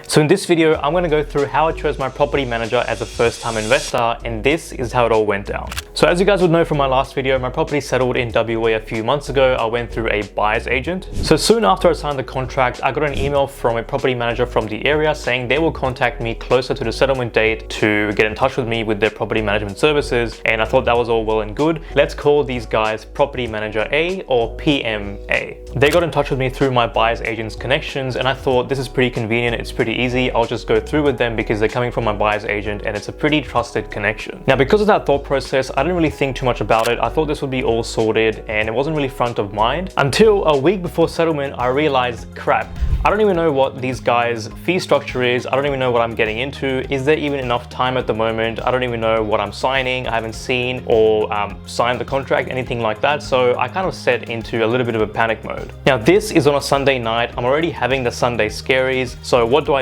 So in this video, I'm going to go through how I chose my property manager as a first-time investor, and this is how it all went down. So as you guys would know from my last video, my property settled in WA a few months ago. I went through a buyer's agent. So soon after I signed the contract, I got an email from a property manager from the area saying they will contact me closer to the settlement date to get in touch with me with their property management services. And I thought that was all well and good. Let's call these guys Property Manager A or PMA. They got in touch with me through my buyer's agent's connections, and I thought this is pretty convenient. It's pretty easy. I'll just go through with them because they're coming from my buyer's agent and it's a pretty trusted connection. Now, because of that thought process, I didn't really think too much about it. I thought this would be all sorted and it wasn't really front of mind until a week before settlement. I realized, crap, I don't even know what these guys' fee structure is. I don't even know what I'm getting into. Is there even enough time at the moment? I don't even know what I'm signing. I haven't seen or signed the contract, anything like that. So I kind of set into a little bit of a panic mode. Now, this is on a Sunday night. I'm already having the Sunday scaries. So what do?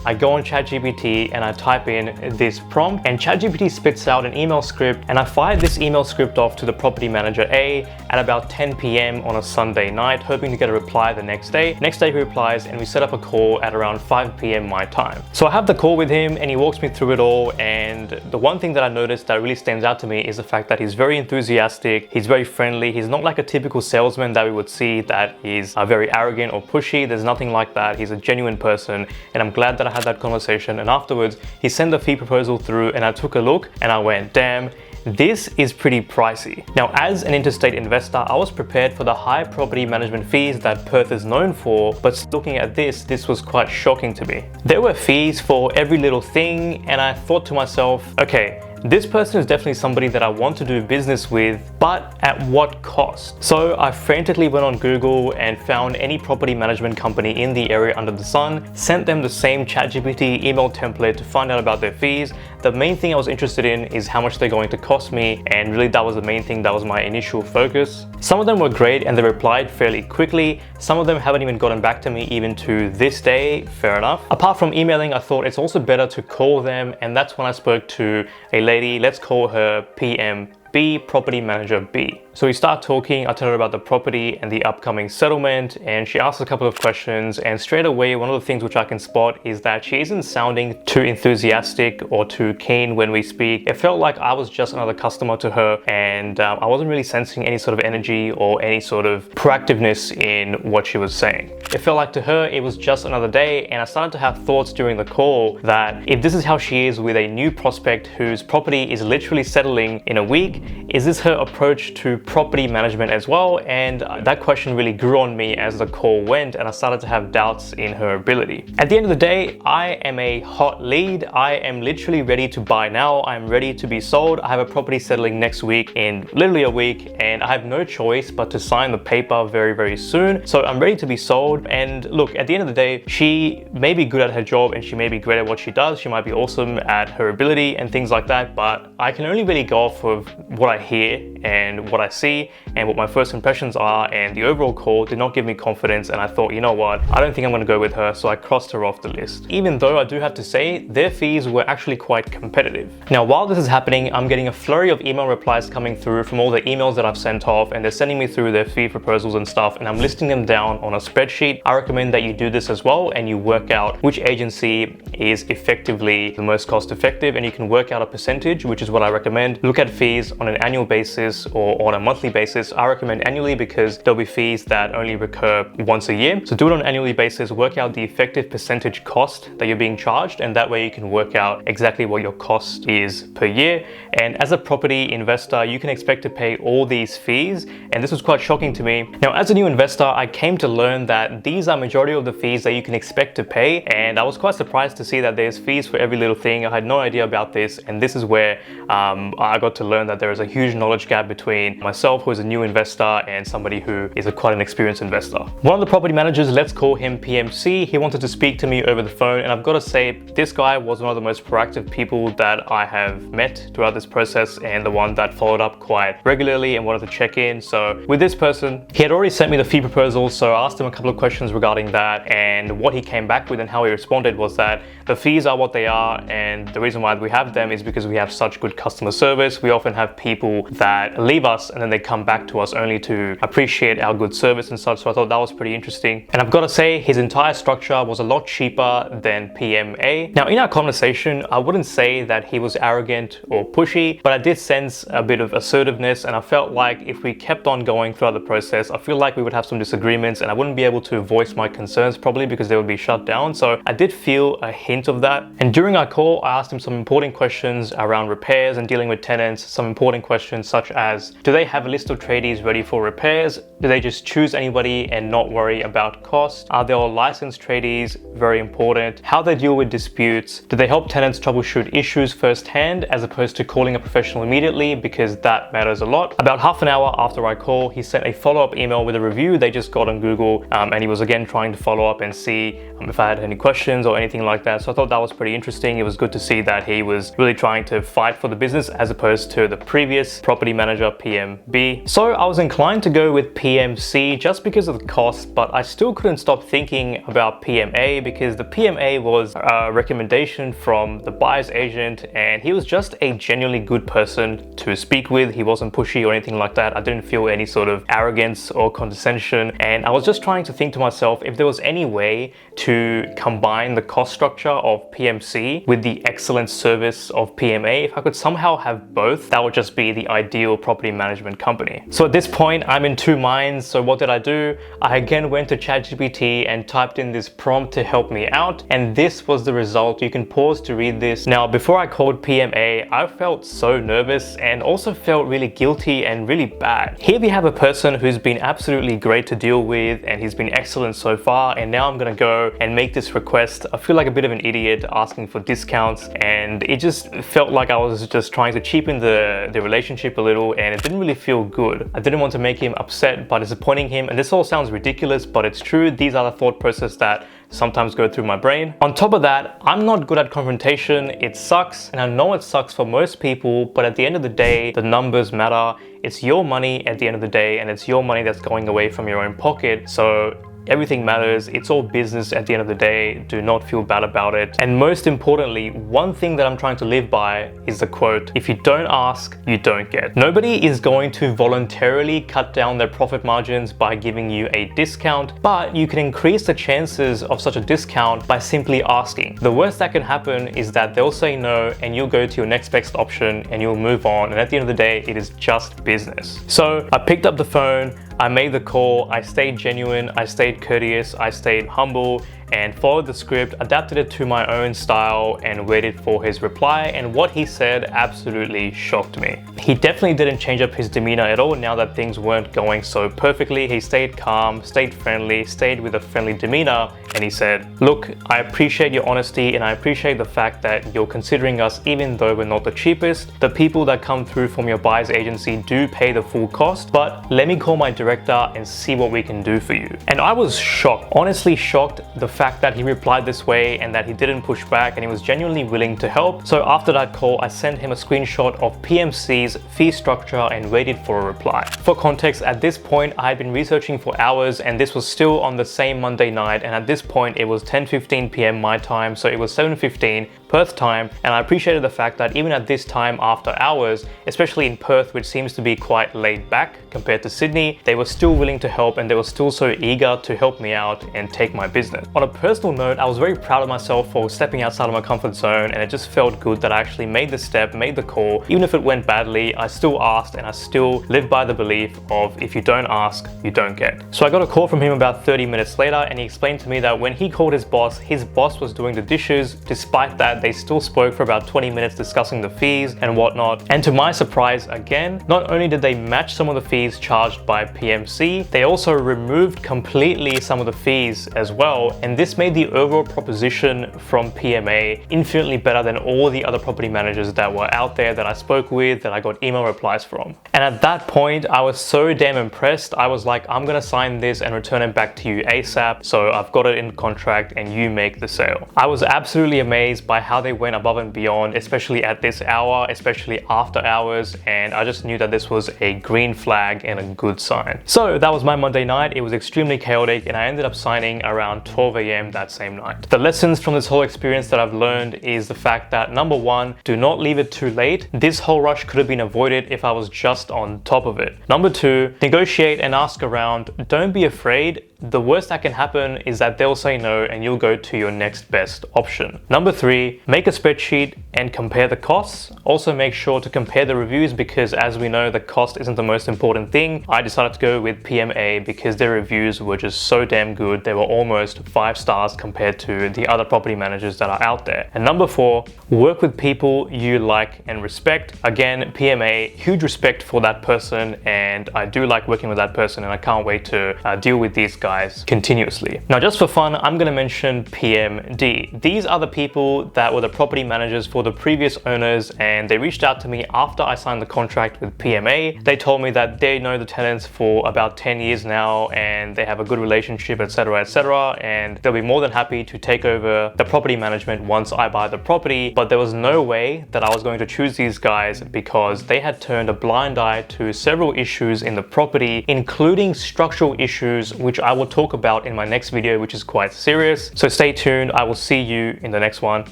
I go on ChatGPT and I type in this prompt, and ChatGPT spits out an email script, and I fired this email script off to the property manager A at about 10 p.m. on a Sunday night, hoping to get a reply the next day. Next day he replies and we set up a call at around 5 p.m. my time. So I have the call with him and he walks me through it all, and the one thing that I noticed that really stands out to me is the fact that he's very enthusiastic, he's very friendly, he's not like a typical salesman that we would see that is very arrogant or pushy. There's nothing like that. He's a genuine person, and I'm glad that I had that conversation. And afterwards he sent the fee proposal through and I took a look and I went, damn, this is pretty pricey. Now, as an interstate investor, I was prepared for the high property management fees that Perth is known for, but looking at this was quite shocking to me. There were fees for every little thing, and I thought to myself, okay, this person is definitely somebody that I want to do business with, but at what cost? So I frantically went on Google and found any property management company in the area under the sun, sent them the same ChatGPT email template to find out about their fees. The main thing I was interested in is how much they're going to cost me, and really that was the main thing. That was my initial focus. Some of them were great and they replied fairly quickly. Some of them haven't even gotten back to me even to this day. Fair enough. Apart from emailing, I thought it's also better to call them, and that's when I spoke to a lady. Let's call her PMB, Property Manager B. So we start talking. I tell her about the property and the upcoming settlement, and she asks a couple of questions, and straight away one of the things which I can spot is that she isn't sounding too enthusiastic or too keen when we speak. It felt like I was just another customer to her, and I wasn't really sensing any sort of energy or any sort of proactiveness in what she was saying. It felt like to her it was just another day, and I started to have thoughts during the call that if this is how she is with a new prospect whose property is literally settling in a week, is this her approach to property management as well? And that question really grew on me as the call went, and I started to have doubts in her ability. At the end of the day, I am a hot lead. I am literally ready to buy now. I'm ready to be sold. I have a property settling next week, in literally a week, and I have no choice but to sign the paper very, very soon. So I'm ready to be sold. And look, at the end of the day, she may be good at her job and she may be great at what she does. She might be awesome at her ability and things like that, but I can only really go off of what I hear and what I see and what my first impressions are, and the overall call did not give me confidence, and I thought, you know what, I don't think I'm going to go with her, so I crossed her off the list. Even though I do have to say their fees were actually quite competitive. Now, while this is happening, I'm getting a flurry of email replies coming through from all the emails that I've sent off, and they're sending me through their fee proposals and stuff, and I'm listing them down on a spreadsheet. I recommend that you do this as well, and you work out which agency is effectively the most cost effective, and you can work out a percentage, which is what I recommend. Look at fees on an annual basis or on a monthly basis. I recommend annually because there'll be fees that only recur once a year. So do it on an annually basis, work out the effective percentage cost that you're being charged, and that way you can work out exactly what your cost is per year. And as a property investor, you can expect to pay all these fees, and this was quite shocking to me. Now, as a new investor, I came to learn that these are majority of the fees that you can expect to pay, and I was quite surprised to see that there's fees for every little thing. I had no idea about this, and this is where I got to learn that there is a huge knowledge gap between myself, who is a new investor, and somebody who is quite an experienced investor. One of the property managers, let's call him PMC, he wanted to speak to me over the phone, and I've got to say, this guy was one of the most proactive people that I have met throughout this process, and the one that followed up quite regularly and wanted to check in. So with this person, he had already sent me the fee proposal, so I asked him a couple of questions regarding that, and what he came back with and how he responded was that the fees are what they are, and the reason why we have them is because we have such good customer service. We often have have people that leave us and then they come back to us only to appreciate our good service and such. So I thought that was pretty interesting. And I've got to say, his entire structure was a lot cheaper than PMA. Now, in our conversation, I wouldn't say that he was arrogant or pushy, but I did sense a bit of assertiveness, and I felt like if we kept on going throughout the process, I feel like we would have some disagreements and I wouldn't be able to voice my concerns probably because they would be shut down. So I did feel a hint of that. And during our call, I asked him some important questions around repairs and dealing with tenants, some important questions such as, do they have a list of tradies ready for repairs? Do they just choose anybody and not worry about cost? Are they all licensed tradies? Very important. How they deal with disputes? Do they help tenants troubleshoot issues firsthand as opposed to calling a professional immediately, because that matters a lot. About half an hour after I call, he sent a follow-up email with a review they just got on Google, and he was again trying to follow up and see if I had any questions or anything like that. So I thought that was pretty interesting. It was good to see that he was really trying to fight for the business as opposed to the previous property manager, PMB. So I was inclined to go with PMC just because of the cost, but I still couldn't stop thinking about PMA because the PMA was a recommendation from the buyer's agent and he was just a genuinely good person to speak with. He wasn't pushy or anything like that. I didn't feel any sort of arrogance or condescension, and I was just trying to think to myself if there was any way to combine the cost structure of PMC with the excellent service of PMA. If I could somehow have both, that would just be the ideal property management company. So at this point, I'm in two minds. So what did I do? I again went to ChatGPT and typed in this prompt to help me out, and this was the result. You can pause to read this. Now, before I called PMA, I felt so nervous and also felt really guilty and really bad. Here we have a person who's been absolutely great to deal with and he's been excellent so far, and now I'm gonna go and make this request. I feel like a bit of an idiot asking for discounts, and it just felt like I was just trying to cheapen the relationship a little, and it didn't really feel good. I didn't want to make him upset by disappointing him, and this all sounds ridiculous, but it's true. These are the thought process that sometimes go through my brain. On top of that, I'm not good at confrontation. It sucks, and I know it sucks for most people, but at the end of the day, the numbers matter. It's your money at the end of the day, and it's your money that's going away from your own pocket. So everything matters. It's all business at the end of the day. Do not feel bad about it. And most importantly, one thing that I'm trying to live by is the quote, if you don't ask, you don't get. Nobody is going to voluntarily cut down their profit margins by giving you a discount, but you can increase the chances of such a discount by simply asking. The worst that can happen is that they'll say no and you'll go to your next best option and you'll move on. And at the end of the day, it is just business. So I picked up the phone, I made the call, I stayed genuine, I stayed courteous, I stayed humble, and followed the script, adapted it to my own style, and waited for his reply. And what he said absolutely shocked me. He definitely didn't change up his demeanor at all now that things weren't going so perfectly. He stayed calm, stayed friendly, stayed with a friendly demeanor, and he said, look, I appreciate your honesty and I appreciate the fact that you're considering us even though we're not the cheapest. The people that come through from your buyer's agency do pay the full cost, but let me call my director and see what we can do for you. And I was shocked, honestly shocked, the fact that he replied this way and that he didn't push back and he was genuinely willing to help. So after that call, I sent him a screenshot of PMC's fee structure and waited for a reply. For context, at this point, I had been researching for hours and this was still on the same Monday night, and at this point it was 10:15 p.m. my time, so it was 7:15 Perth time, and I appreciated the fact that even at this time after hours, especially in Perth, which seems to be quite laid back compared to Sydney, they were still willing to help and they were still so eager to help me out and take my business. On a personal note, I was very proud of myself for stepping outside of my comfort zone, and it just felt good that I actually made the step, made the call. Even if it went badly, I still asked and I still lived by the belief of if you don't ask, you don't get. So I got a call from him about 30 minutes later, and he explained to me that when he called his boss was doing the dishes. Despite that, they still spoke for about 20 minutes discussing the fees and whatnot. And to my surprise again, not only did they match some of the fees charged by PMC, they also removed completely some of the fees as well. And this made the overall proposition from PMA infinitely better than all the other property managers that were out there that I spoke with, that I got email replies from. And at that point, I was so damn impressed. I was like, I'm gonna sign this and return it back to you ASAP. So I've got it in contract and you make the sale. I was absolutely amazed by how they went above and beyond, especially at this hour, especially after hours, and I just knew that this was a green flag and a good sign. So that was my Monday night. It was extremely chaotic and I ended up signing around 12 a.m. that same night. The lessons from this whole experience that I've learned is the fact that number one, do not leave it too late. This whole rush could have been avoided if I was just on top of it. Number two, negotiate and ask around. Don't be afraid. The worst that can happen is that they'll say no and you'll go to your next best option. Number three, make a spreadsheet and compare the costs. Also make sure to compare the reviews because as we know, the cost isn't the most important thing. I decided to go with PMA because their reviews were just so damn good. They were almost 5 stars compared to the other property managers that are out there. And number four, work with people you like and respect. Again, PMA, huge respect for that person and I do like working with that person and I can't wait to deal with these guys continuously. Now, just for fun, I'm going to mention PMD. These are the people that were the property managers for the previous owners and they reached out to me after I signed the contract with PMA. They told me that they know the tenants for about 10 years now and they have a good relationship, etc., etc., and they'll be more than happy to take over the property management once I buy the property. But there was no way that I was going to choose these guys because they had turned a blind eye to several issues in the property, including structural issues, which I will talk about in my next video, which is quite serious. So stay tuned. I will see you in the next one.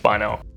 Bye now.